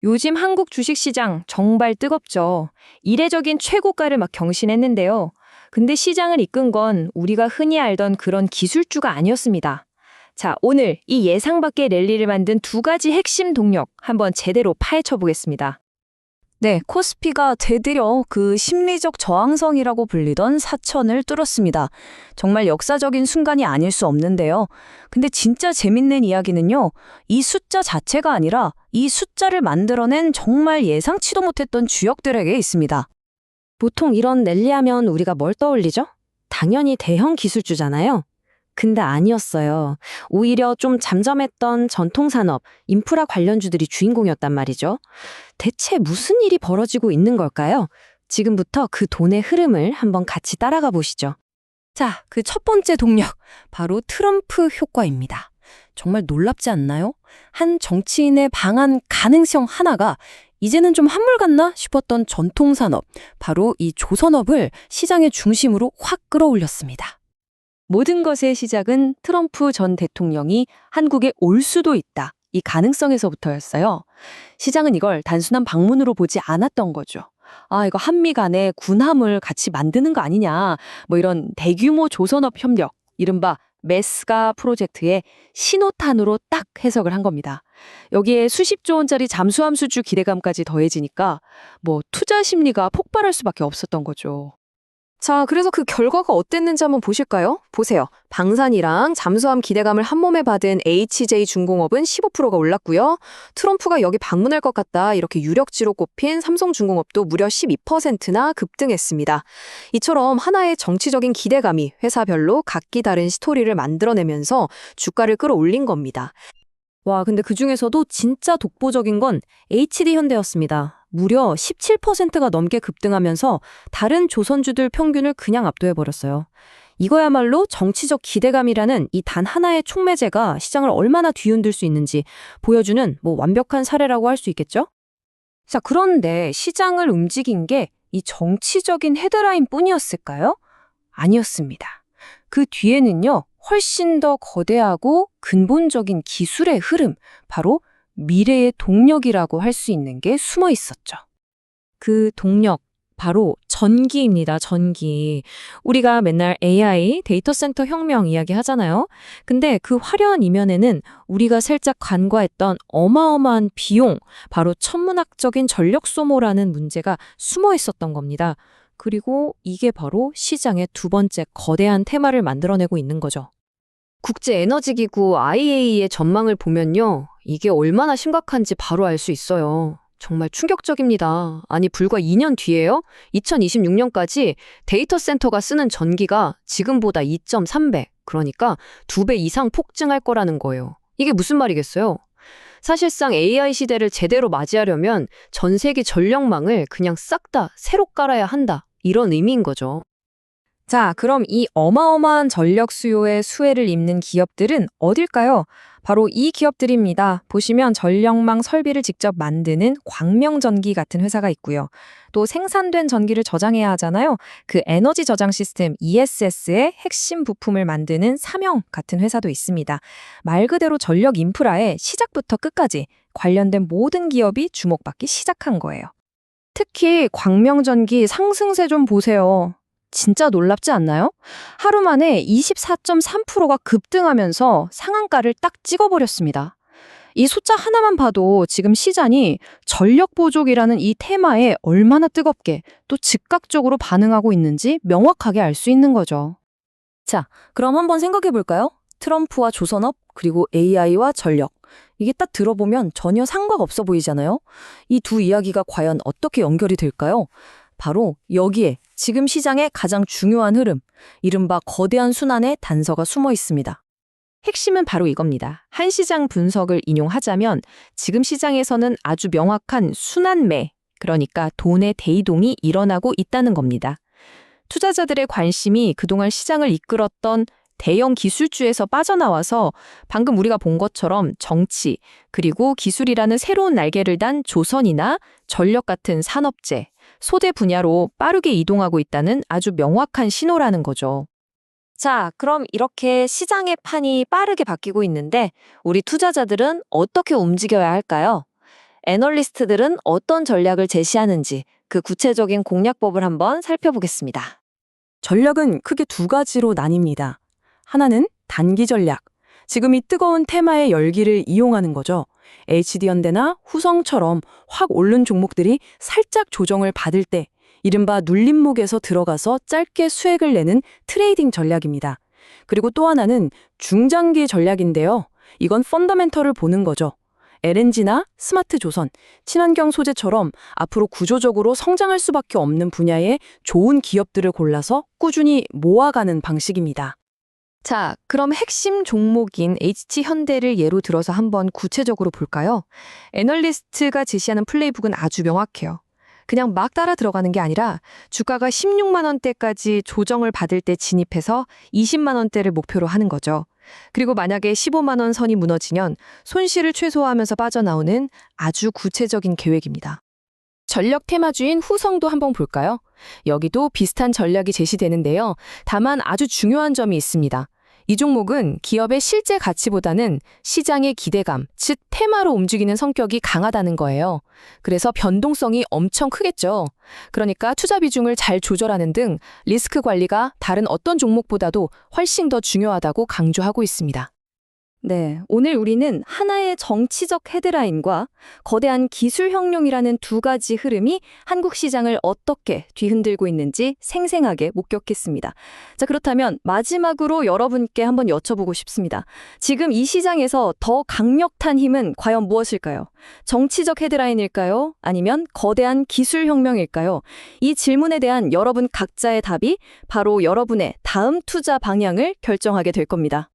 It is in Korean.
요즘 한국 주식시장 정말 뜨겁죠. 이례적인 최고가를 막 경신했는데요. 근데 시장을 이끈 건 우리가 흔히 알던 그런 기술주가 아니었습니다. 자, 오늘 이 예상 밖의 랠리를 만든 두 가지 핵심 동력 한번 제대로 파헤쳐 보겠습니다. 네, 코스피가 되드려 그 심리적 저항성이라고 불리던 사천을 뚫었습니다. 정말 역사적인 순간이 아닐 수 없는데요. 근데 진짜 재밌는 이야기는요, 이 숫자 자체가 아니라 이 숫자를 만들어낸 정말 예상치도 못했던 주역들에게 있습니다. 보통 이런 랠리하면 우리가 뭘 떠올리죠? 당연히 대형 기술주잖아요. 근데 아니었어요. 오히려 좀 잠잠했던 전통산업, 인프라 관련주들이 주인공이었단 말이죠. 대체 무슨 일이 벌어지고 있는 걸까요? 지금부터 그 돈의 흐름을 한번 같이 따라가 보시죠. 자, 그 첫 번째 동력, 바로 트럼프 효과입니다. 정말 놀랍지 않나요? 한 정치인의 방한 가능성 하나가 이제는 좀 한물 같나 싶었던 전통산업, 바로 이 조선업을 시장의 중심으로 확 끌어올렸습니다. 모든 것의 시작은 트럼프 전 대통령이 한국에 올 수도 있다. 이 가능성에서부터였어요. 시장은 이걸 단순한 방문으로 보지 않았던 거죠. 아, 이거 한미 간에 군함을 같이 만드는 거 아니냐. 뭐 이런 대규모 조선업 협력, 이른바 메스가 프로젝트의 신호탄으로 딱 해석을 한 겁니다. 여기에 수십조 원짜리 잠수함 수주 기대감까지 더해지니까 뭐 투자 심리가 폭발할 수밖에 없었던 거죠. 자, 그래서 그 결과가 어땠는지 한번 보실까요? 보세요. 방산이랑 잠수함 기대감을 한몸에 받은 HJ중공업은 15%가 올랐고요. 트럼프가 여기 방문할 것 같다 이렇게 유력지로 꼽힌 삼성중공업도 무려 12%나 급등했습니다. 이처럼 하나의 정치적인 기대감이 회사별로 각기 다른 스토리를 만들어내면서 주가를 끌어올린 겁니다. 와, 근데 그중에서도 진짜 독보적인 건 HD현대였습니다. 무려 17%가 넘게 급등하면서 다른 조선주들 평균을 그냥 압도해버렸어요. 이거야말로 정치적 기대감이라는 이 단 하나의 촉매제가 시장을 얼마나 뒤흔들 수 있는지 보여주는 완벽한 사례라고 할 수 있겠죠? 자, 그런데 시장을 움직인 게 이 정치적인 헤드라인 뿐이었을까요? 아니었습니다. 그 뒤에는요, 훨씬 더 거대하고 근본적인 기술의 흐름, 바로 미래의 동력이라고 할 수 있는 게 숨어 있었죠. 그 동력, 바로 전기입니다, 전기. 우리가 맨날 AI, 데이터 센터 혁명 이야기 하잖아요. 근데 그 화려한 이면에는 우리가 살짝 간과했던 어마어마한 비용, 바로 천문학적인 전력 소모라는 문제가 숨어 있었던 겁니다. 그리고 이게 바로 시장의 두 번째 거대한 테마를 만들어내고 있는 거죠. 국제에너지기구 IEA의 전망을 보면요. 이게 얼마나 심각한지 바로 알 수 있어요. 정말 충격적입니다. 아니, 불과 2년 뒤에요? 2026년까지 데이터 센터가 쓰는 전기가 지금보다 2.3배, 그러니까 2배 이상 폭증할 거라는 거예요. 이게 무슨 말이겠어요? 사실상 AI 시대를 제대로 맞이하려면 전 세계 전력망을 그냥 싹 다 새로 깔아야 한다. 이런 의미인 거죠. 자, 그럼 이 어마어마한 전력 수요에 수혜를 입는 기업들은 어딜까요? 바로 이 기업들입니다. 보시면 전력망 설비를 직접 만드는 광명전기 같은 회사가 있고요. 또 생산된 전기를 저장해야 하잖아요. 그 에너지 저장 시스템 ESS의 핵심 부품을 만드는 삼영 같은 회사도 있습니다. 말 그대로 전력 인프라에 시작부터 끝까지 관련된 모든 기업이 주목받기 시작한 거예요. 특히 광명전기 상승세 좀 보세요. 진짜 놀랍지 않나요? 하루 만에 24.3%가 급등하면서 상한가를 딱 찍어버렸습니다. 이 숫자 하나만 봐도 지금 시장이 전력 부족이라는 이 테마에 얼마나 뜨겁게 또 즉각적으로 반응하고 있는지 명확하게 알 수 있는 거죠. 자, 그럼 한번 생각해 볼까요? 트럼프와 조선업, 그리고 AI와 전력. 이게 딱 들어보면 전혀 상관없어 보이잖아요? 이 두 이야기가 과연 어떻게 연결이 될까요? 바로 여기에 지금 시장의 가장 중요한 흐름, 이른바 거대한 순환의 단서가 숨어 있습니다. 핵심은 바로 이겁니다. 한 시장 분석을 인용하자면 지금 시장에서는 아주 명확한 순환매, 그러니까 돈의 대이동이 일어나고 있다는 겁니다. 투자자들의 관심이 그동안 시장을 이끌었던 대형 기술주에서 빠져나와서 방금 우리가 본 것처럼 정치, 그리고 기술이라는 새로운 날개를 단 조선이나 전력 같은 산업재, 소재 분야로 빠르게 이동하고 있다는 아주 명확한 신호라는 거죠. 자, 그럼 이렇게 시장의 판이 빠르게 바뀌고 있는데 우리 투자자들은 어떻게 움직여야 할까요? 애널리스트들은 어떤 전략을 제시하는지 그 구체적인 공략법을 한번 살펴보겠습니다. 전략은 크게 두 가지로 나뉩니다. 하나는 단기 전략. 지금 이 뜨거운 테마의 열기를 이용하는 거죠. HD현대나 후성처럼 확 오른 종목들이 살짝 조정을 받을 때 이른바 눌림목에서 들어가서 짧게 수익을 내는 트레이딩 전략입니다. 그리고 또 하나는 중장기 전략인데요. 이건 펀더멘털을 보는 거죠. LNG나 스마트 조선, 친환경 소재처럼 앞으로 구조적으로 성장할 수밖에 없는 분야의 좋은 기업들을 골라서 꾸준히 모아가는 방식입니다. 자, 그럼 핵심 종목인 HT현대를 예로 들어서 한번 구체적으로 볼까요? 애널리스트가 제시하는 플레이북은 아주 명확해요. 그냥 막 따라 들어가는 게 아니라 주가가 16만 원대까지 조정을 받을 때 진입해서 20만 원대를 목표로 하는 거죠. 그리고 만약에 15만 원 선이 무너지면 손실을 최소화하면서 빠져나오는 아주 구체적인 계획입니다. 전력 테마주인 후성도 한번 볼까요? 여기도 비슷한 전략이 제시되는데요. 다만 아주 중요한 점이 있습니다. 이 종목은 기업의 실제 가치보다는 시장의 기대감, 즉 테마로 움직이는 성격이 강하다는 거예요. 그래서 변동성이 엄청 크겠죠. 그러니까 투자 비중을 잘 조절하는 등 리스크 관리가 다른 어떤 종목보다도 훨씬 더 중요하다고 강조하고 있습니다. 네, 오늘 우리는 하나의 정치적 헤드라인과 거대한 기술혁명이라는 두 가지 흐름이 한국 시장을 어떻게 뒤흔들고 있는지 생생하게 목격했습니다. 자, 그렇다면 마지막으로 여러분께 한번 여쭤보고 싶습니다. 지금 이 시장에서 더 강력한 힘은 과연 무엇일까요? 정치적 헤드라인일까요? 아니면 거대한 기술혁명일까요? 이 질문에 대한 여러분 각자의 답이 바로 여러분의 다음 투자 방향을 결정하게 될 겁니다.